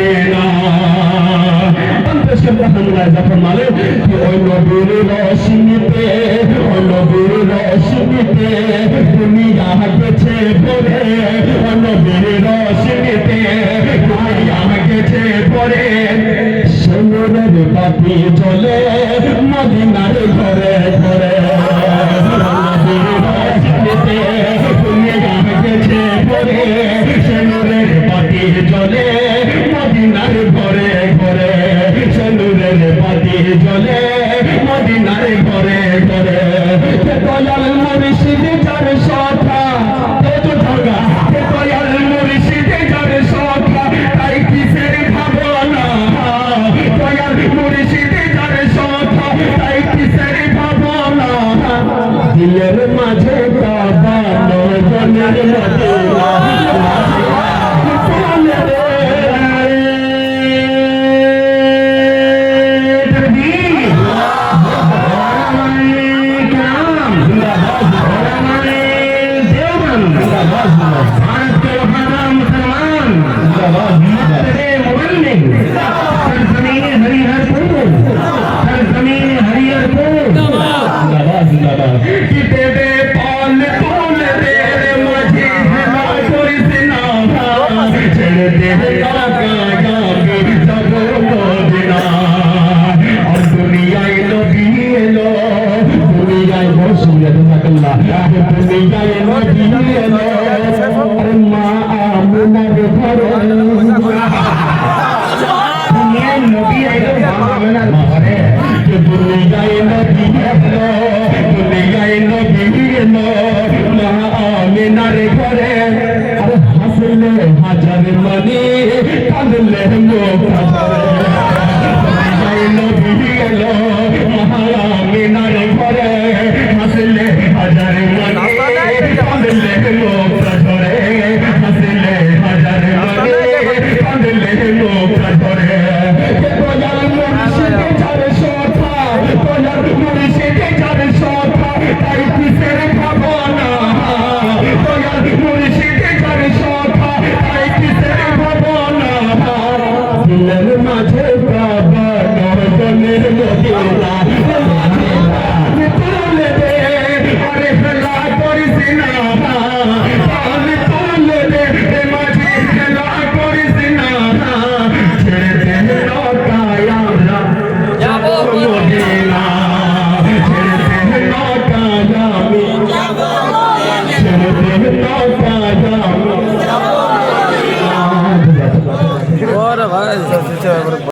Medina বন্ধু সুবহানাল্লাহ যখন মানে ওই নবীর রশনিতে ওই নবীর রশনিতে দুনিয়া গেছে ভরে ওই নবীর রশনিতে দুনিয়া গেছে ভরে সুন্দরের বাতি জ্বলে মদিনার ঘরে ঘরে নবীর রশনিতে দুনিয়া গেছে ভরে সুন্দরের বাতি জ্বলে মদিনার ঘরে ঘরে সুন্দরের বাতি জ্বলে মদিনার ঘরে ঘরে দয়াল মুর্শিদ যার সখা তো ঢগা দয়াল মুর্শিদ যার সখা তাই কিসের ভাবনা দয়াল মুর্শিদ যার সখা তাই কিসের ভাবনা দিলের মাঝে কাবা নজনের মদিনা হাজার মানে কাঁদলে মহামিনার ঘরে হাসলে হাজার মানে কাঁদলে লোকটা ধরে হাসলে হাজার মানে কাঁদলে লোকটা ধরে দয়াল মুর্শিদ যার সখা দয়াল মুর্শিদ যার সখা তাই কিসের ভাবনা দয়াল মুর্শিদ যার সখা তাই কিসের ভাবনা দিলের মাঝে কাবা নজনের মদিনা তুলে দে আরে খেলা করিস না তুলে দে মাঝে খেলা করিস না ছেড়ে দে নৌকায় আমরা যাব মদিনা ছেড়ে দে নৌকায় আমি যাব মদিনা ছেড়ে দে নৌকায় আমি যাব মদিনা।